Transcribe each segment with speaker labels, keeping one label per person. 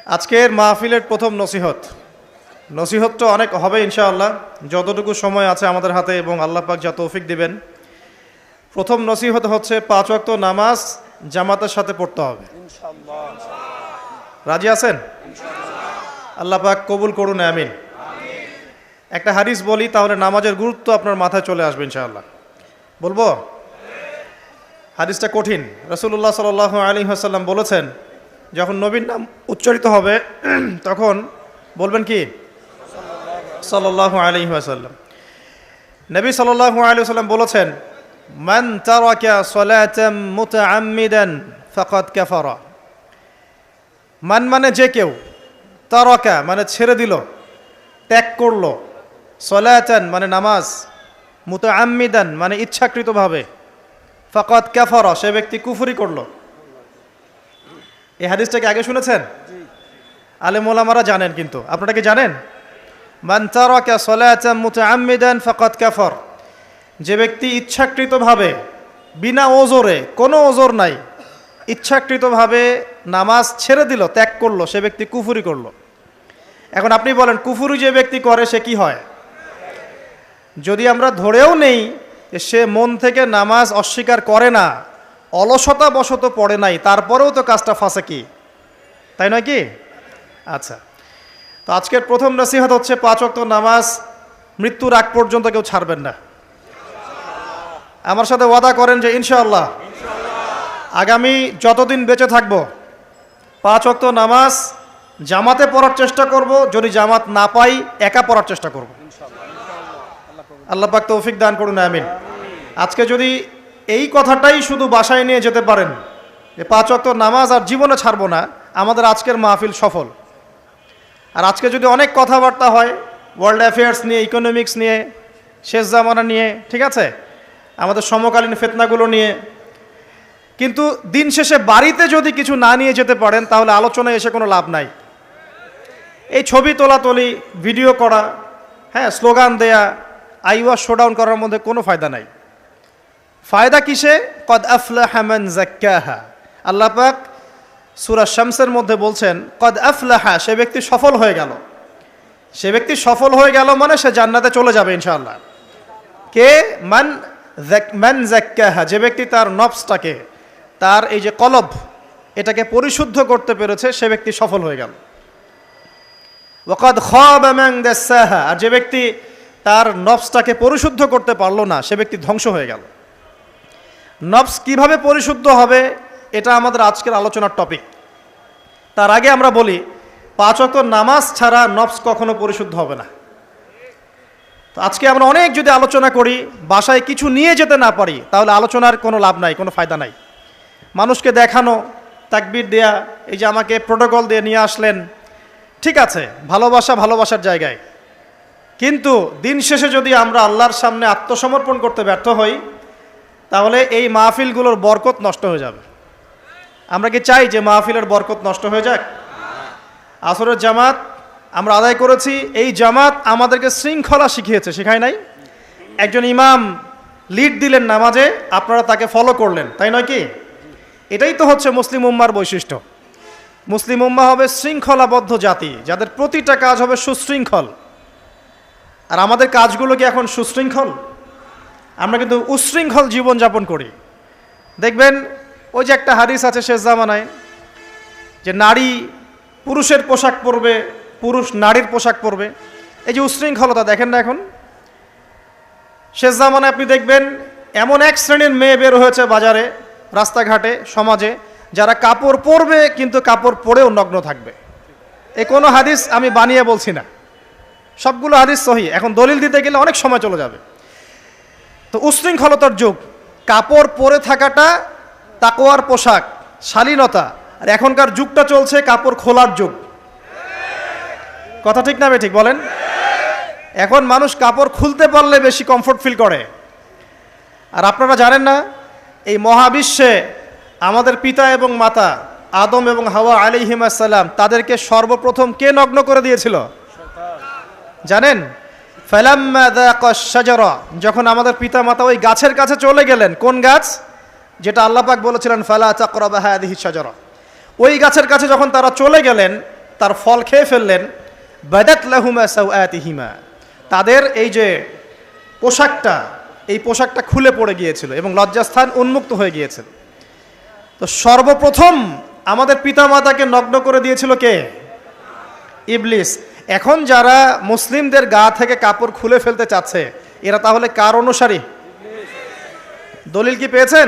Speaker 1: আজকের মাহফিলের প্রথম নসিহত তো অনেক হবে ইনশাআল্লাহ, যতটুকু সময় আছে আমাদের হাতে এবং আল্লাহ পাক যা তৌফিক দিবেন। প্রথম নসিহত হচ্ছে 5 ওয়াক্ত নামাজ জামাতের সাথে পড়তে হবে। রাজি আছেন? আল্লাহ পাক কবুল করুন, আমিন। একটা হাদিস বলি, তাহলে নামাজের গুরুত্ব আপনার মাথায় চলে আসবে ইনশাআল্লাহ। বলবো? হাদিসটা কঠিন। রাসূলুল্লাহ সাল্লাল্লাহু আলাইহি ওয়াসাল্লাম বলেছেন, যখন নবীর নাম উচ্চারিত হবে তখন বলবেন কি? সাল্লাল্লাহু আলাইহি ওয়াসাল্লাম। নবী সাল্লাল্লাহু আলাইহি ওয়াসাল্লাম বলেছেন, মান তারাকা সালাতাম মুতাআম্মিদান ফাকাদ কাফারা। মান মানে যে কেউ, তারাকা মানে ছেড়ে দিল, ত্যাগ করলো, সালাতান মানে নামাজ, মুতাআম্মিদান মানে ইচ্ছাকৃতভাবে, ফাকাদ কাফারা সে ব্যক্তি কুফরি করলো। এই হাদিসটাকে আগে শুনেছেন? আলেম ওলামারা জানেন, কিন্তু আপনারা কি জানেন? মান তারাকা সালাতাম মুতাআম্মিদান ফাকাদ কাফার, যে ব্যক্তি ইচ্ছাকৃতভাবে বিনা ওজরে, কোনো ওজর নাই, ইচ্ছাকৃতভাবে নামাজ ছেড়ে দিল, ত্যাগ করলো, সে ব্যক্তি কুফরি করলো। এখন আপনি বলেন, কুফরি যে ব্যক্তি করে সে কি হয়? যদি আমরা ধরেও নেই যে সে মন থেকে নামাজ অস্বীকার করে না, অলসতা বশত পড়ে নাই, তারপরেও তো কাজটা ফাঁসে, কি তাই নয় কি? আচ্ছা, তো আজকের প্রথম নসিহত হচ্ছে 5 ওয়াক্ত নামাজ মৃত্যুর আগ পর্যন্ত কেউ ছাড়বেন না। আমার সাথে ওয়াদা করেন যে ইনশাআল্লাহ আগামী যতদিন বেঁচে থাকবো 5 ওয়াক্ত নামাজ জামাতে পড়ার চেষ্টা করব, যদি জামাত না পাই একা পড়ার চেষ্টা করব। আল্লাহ পাক তৌফিক দান করুন, আমিন। আজকে যদি এই কথাটাই শুধু বাসায় নিয়ে যেতে পারেন যে 5 ওয়াক্ত নামাজ আর জীবনে ছাড়বো না, আমাদের আজকের মাহফিল সফল। আর আজকে যদি অনেক কথাবার্তা হয় ওয়ার্ল্ড অ্যাফেয়ার্স নিয়ে, ইকোনমিক্স নিয়ে, শেষ জামানা নিয়ে, ঠিক আছে, আমাদের সমকালীন ফিতনাগুলো নিয়ে, কিন্তু দিন শেষে বাড়িতে যদি কিছু না নিয়ে যেতে পারেন তাহলে আলোচনায় এসে কোনো লাভ নাই। এই ছবি তোলাতুলি, ভিডিও করা, হ্যাঁ, স্লোগান দেয়া, আইওয়া শোডাউন করার মধ্যে কোনো ফায়দা নাই। ফায়দা কিসে? কদ আফলাহা মান যাক্কাহা। আল্লাহ পাক সূরা শামসের মধ্যে বলছেন, কদ আফলাহা, সে ব্যক্তি সফল হয়ে গেল। সে ব্যক্তি সফল হয়ে গেল মানে সে জান্নাতে চলে যাবে ইনশাআল্লাহ। কে? মান যাক্কাহা, যে ব্যক্তি তার নফসটাকে, তার এই যে কলব, এটাকে পরিশুদ্ধ করতে পেরেছে, সে ব্যক্তি সফল হয়ে গেল। ওয়াকাদ খাবা মান দাসাহা, আর যে ব্যক্তি তার নফসটাকে পরিশুদ্ধ করতে পারলো না, সে ব্যক্তি ধ্বংস হয়ে গেল। নফস কিভাবে পরিশুদ্ধ হবে, এটা আমাদের আজকের আলোচনার টপিক। তার আগে আমরা বলি, 5 ওয়াক্ত নামাজ ছাড়া নফস কখনো পরিশুদ্ধ হবে না। তো আজকে আমরা অনেক যদি আলোচনা করি, বাসায় কিছু নিয়ে যেতে না পারি, তাহলে আলোচনার কোনো লাভ নাই, কোনো ফায়দা নাই। মানুষকে দেখানো, তাকবীর দেয়া, এই যে আমাকে প্রোটোকল দিয়ে নিয়ে আসলেন, ঠিক আছে, ভালোবাসার জায়গায়, কিন্তু দিন শেষে যদি আমরা আল্লাহর সামনে আত্মসমর্পণ করতে ব্যর্থ হই, তাহলে এই মাহফিলগুলোর বরকত নষ্ট হয়ে যাবে। আমরা কি চাই যে মাহফিলের বরকত নষ্ট হয়ে যাক? আসরের জামাত আমরা আদায় করেছি, এই জামাত আমাদেরকে শৃঙ্খলা শিখিয়েছে, শেখায় নাই? একজন ইমাম লিড দিলেন নামাজে, আপনারা তাকে ফলো করলেন, তাই নয় কি? এটাই তো হচ্ছে মুসলিম উম্মার বৈশিষ্ট্য। মুসলিম উম্মা হবে শৃঙ্খলাবদ্ধ জাতি, যাদের প্রতিটা কাজ হবে সুশৃঙ্খল। আর আমাদের কাজগুলো কি এখন সুশৃঙ্খল? আমরা কিন্তু উশৃঙ্খল জীবনযাপন করি। দেখবেন ওই যে একটা হাদিস আছে শেষ জামানায়, যে নারী পুরুষের পোশাক পরবে, পুরুষ নারীর পোশাক পরবে। এই যে উশৃঙ্খলতা, দেখেন না এখন শেষ জামানায় আপনি দেখবেন এমন এক শ্রেণীর মেয়ে বের হয়েছে বাজারে, রাস্তাঘাটে, সমাজে, যারা কাপড় পরবে কিন্তু কাপড় পরেও নগ্ন থাকবে। এ কোনো হাদিস আমি বানিয়ে বলছি না, সবগুলো হাদিস সহিহ। এখন দলিল দিতে গেলে অনেক সময় চলে যাবে। তো উশৃঙ্খলতার যুগ, কাপড় পরে থাকাটা তাকওয়ার পোশাক, শালীনতা। আর এখনকার যুগটা চলছে কাপড় খোলার যুগ। কথা ঠিক না ঠিক বলেন? এখন মানুষ কাপড় খুলতে পারলে বেশি কমফোর্ট ফিল করে। আর আপনারা জানেন না, এই মহাবিশ্বে আমাদের পিতা এবং মাতা আদম এবং হাওয়া আলাইহিমুস সালাম, তাদেরকে সর্বপ্রথম কে নগ্ন করে দিয়েছিল জানেন? ফালাম্মা যাকাশ শাজারা, যখন আমাদের পিতা মাতা ওই গাছের কাছে চলে গেলেন, কোন গাছ? যেটা আল্লাহ পাক বলেছিলেন ফালা তাকরাবা হাযিহি শাজারা, ওই গাছের কাছে যখন তারা চলে গেলেন, তার ফল খেয়ে ফেললেন, বাদাত লাহুমা সাওআতিহিমা, তাদের এই যে পোশাকটা, এই পোশাকটা খুলে পড়ে গিয়েছিল এবং লজ্জাস্থান উন্মুক্ত হয়ে গিয়েছিল। তো সর্বপ্রথম আমাদের পিতামাতাকে নগ্ন করে দিয়েছিল কে? ইবলিস। এখন যারা মুসলিমদের গা থেকে কাপড় খুলে ফেলতে চাচ্ছে, এরা তাহলে কার অনুসারী? দলিল কি পেয়েছেন?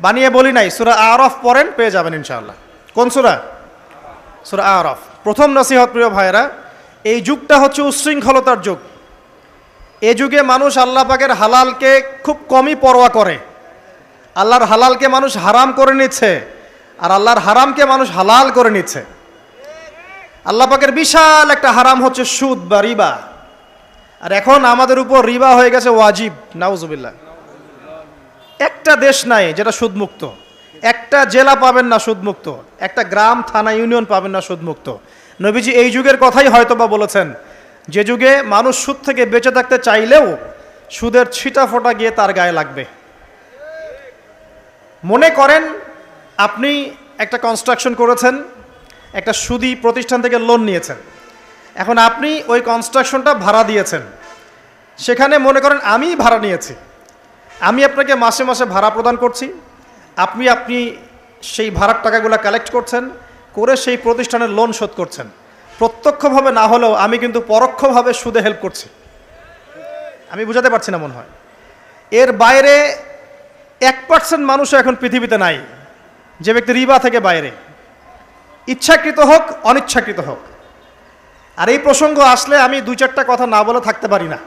Speaker 1: বানিয়ে বলি নাই, সূরা আরাফ পড়েন, পেয়ে যাবেন ইনশাআল্লাহ। কোন সূরা? সূরা আরাফ। প্রথম নসিহত প্রিয় ভাইরা, এই যুগটা হচ্ছে উচ্ছৃঙ্খলতার যুগ। এই যুগে মানুষ আল্লাহ পাকের হালালকে খুব কমই পরোয়া করে। আল্লাহর হালালকে মানুষ হারাম করে নিচ্ছে, আর আল্লাহর হারামকে মানুষ হালাল করে নিচ্ছে। আল্লাহ পাকের বিশাল একটা হারাম হচ্ছে সুদ বা রিবা, আর এখন আমাদের উপর রিবা হয়ে গেছে ওয়াজিব। নাউজুবিল্লাহ। একটা দেশ নাই যেটা সুদমুক্ত, একটা জেলা পাবেন না সুদমুক্ত, একটা গ্রাম থানা ইউনিয়ন পাবেন না সুদমুক্ত। নবীজি এই যুগের কথাই হয়তোবা বলেছেন, যে যুগে মানুষ সুদ থেকে বেঁচে থাকতে চাইলেও সুদের ছিটা ফোঁটা গিয়ে তার গায়ে লাগবে। মনে করেন আপনি একটা কনস্ট্রাকশন করেছেন, একটা সুদি প্রতিষ্ঠান থেকে লোন নিয়েছেন, এখন আপনি ওই কনস্ট্রাকশনটা ভাড়া দিয়েছেন। সেখানে মনে করেন আমি ভাড়া নিয়েছি, আমি আপনাকে মাসে মাসে ভাড়া প্রদান করছি, আপনি সেই ভাড়ার টাকাগুলো কালেক্ট করছেন, করে সেই প্রতিষ্ঠানের লোন শোধ করছেন। প্রত্যক্ষভাবে না হলেও আমি কিন্তু পরোক্ষভাবে সুদে হেল্প করছি। আমি বুঝাতে পারছি না মনে হয়। এর বাইরে 1% মানুষও এখন পৃথিবীতে নাই যে ব্যক্তি রিবা থেকে বাইরে, ইচ্ছাকৃত হোক অনিচ্ছাকৃত হোক। আর এই প্রসঙ্গ আসলে আমি 2-4টা কথা না বলে থাকতে পারি না।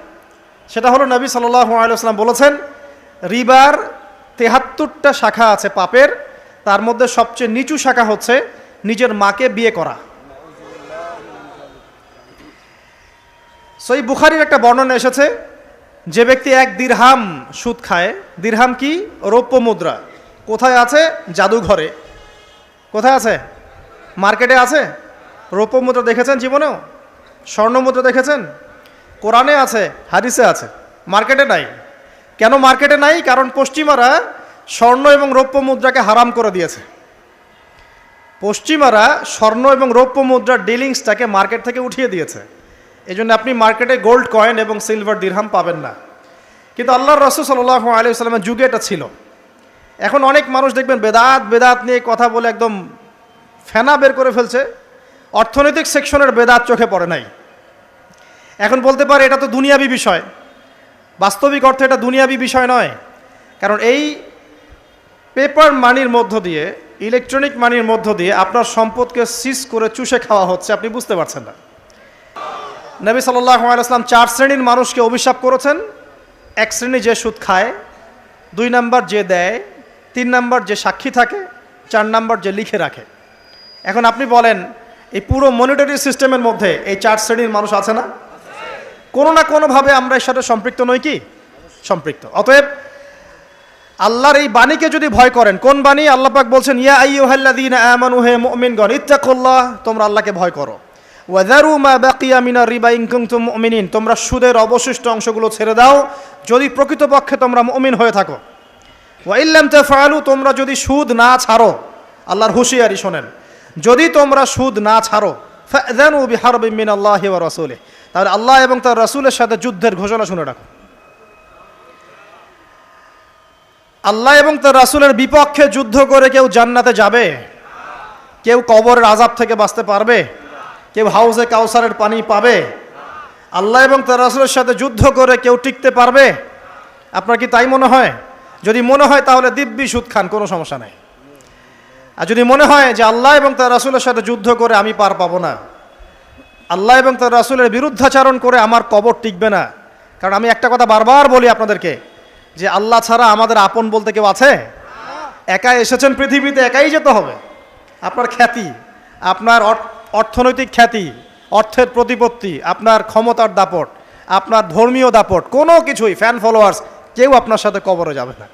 Speaker 1: সেটা হলো, নবী সাল্লাল্লাহু আলাইহি ওয়াসাল্লাম বলেছেন, রিবার 73টা শাখা আছে পাপের, তার মধ্যে সবচেয়ে নিচু শাখা হচ্ছে নিজের মাকে বিয়ে করা। সহিহ বুখারীর একটা বর্ণনা এসেছে, যে ব্যক্তি 1 দিরহাম সুদ খায়, দিরহাম কি? রৌপ্য মুদ্রা। কোথায় আছে? জাদুঘরে। কোথায় আছে? মার্কেটে আছে। রৌপ্য মুদ্রা দেখেছেন জীবনেও? স্বর্ণ মুদ্রা দেখেছেন? কোরআনে আছে, হাদিসে আছে, মার্কেটে নাই। কেন মার্কেটে নাই? কারণ পশ্চিমারা স্বর্ণ এবং রৌপ্য মুদ্রাকে হারাম করে দিয়েছে। পশ্চিমারা স্বর্ণ এবং রৌপ্য মুদ্রার ডিলিংসটাকে মার্কেট থেকে উঠিয়ে দিয়েছে। এই জন্য আপনি মার্কেটে গোল্ড কয়েন এবং সিলভার দিরহাম পাবেন না। কিন্তু আল্লাহর রাসূল সাল্লাল্লাহু আলাইহি ওয়াসাল্লামের যুগে এটা ছিল। এখন অনেক মানুষ দেখবেন বেদাত নিয়ে কথা বলে একদম ফেনা বের করে ফেলছে। অর্থনৈতিক সেকশনের বেদাত চোখে পড়ে নাই। এখন বলতে পারে এটা তো দুনিয়াবি বিষয়। বাস্তবিক অর্থে এটা দুনিয়াবি বিষয় নয়। কারণ এই পেপার মানির মধ্য দিয়ে, ইলেকট্রনিক মানির মধ্য দিয়ে আপনার সম্পদকে সিজ করে চুষে খাওয়া হচ্ছে, আপনি বুঝতে পারছেন না। নবী সাল্লাল্লাহু আলাইহি ওয়াসাল্লাম 4 শ্রেণীর মানুষকে অভিশাপ করেছেন। 1 শ্রেণী যে সুদ খায়, 2 নাম্বার যে দেয়, 3 নাম্বার যে সাক্ষী থাকে, 4 নাম্বার যে লিখে রাখে। এখন আপনি বলেন, এই পুরো মনিটারি সিস্টেমের মধ্যে এই 4 শ্রেণীর মানুষ আছে না? কোনো না কোনোভাবে আমরা এর সাথে সম্পৃক্ত নই কি? সম্পৃক্ত। অতএব আল্লাহর এই বাণীকে যদি ভয় করেন, কোন বাণী? আল্লাহ পাক বলছেন, ইয়া আইয়ুহাল্লাযীনা আমানু, হে মুমিনগণ, ইত্তাকুল্লাহ, তোমরা আল্লাহকে ভয় করো। ওয়াযারু মা বাকিয়া মিনার রিবা ইন কুনতুম মুমিনিন, তোমরা সুদের অবশিষ্ট অংশগুলো ছেড়ে দাও যদি প্রকৃতপক্ষে তোমরা মুমিন হয়ে থাকো। ওয়া ইল্লাম তাফআলু, তোমরা যদি সুদ না ছাড়ো, আল্লাহর হুঁশিয়ারি শোনেন, যদি তোমরা সুদ না ছাড়ো, ফাযানু বিহারবিন মিনাল্লাহি ওয়া রাসূলিহি, তাহলে আল্লাহ এবং তার রাসূলের সাথে যুদ্ধের ঘোষণা শুনে রাখো। আল্লাহ এবং তার রাসূলের বিপক্ষে যুদ্ধ করে কেউ জান্নাতে যাবে? কেউ কবরের আযাব থেকে বাঁচতে পারবে? কেউ হাউজে কাউসারের পানি পাবে? আল্লাহ এবং তার রাসূলের সাথে যুদ্ধ করে কেউ টিকতে পারবে? আপনার কি তাই মনে হয়? যদি মনে হয় তাহলে দিব্যি সুদ খান, কোনো সমস্যা নেই। আর যদি মনে হয় যে আল্লাহ এবং তার রাসূলের সাথে যুদ্ধ করে আমি পার পাবো না, আল্লাহ এবং তার রাসূলের বিরুদ্ধাচরণ করে আমার কবর টিকবে না, কারণ আমি একটা কথা বারবার বলি আপনাদেরকে, যে আল্লাহ ছাড়া আমাদের আপন বলতে কেউ আছে? একা এসেছেন পৃথিবীতে, একাই যেতে হবে। আপনার খ্যাতি, আপনার অর্থনৈতিক খ্যাতি, অর্থের প্রতিপত্তি, আপনার ক্ষমতার দাপট, আপনার ধর্মীয় দাপট, কোনো কিছুই, ফ্যান ফলোয়ার্স, কেউ আপনার সাথে কবরে যাবে না।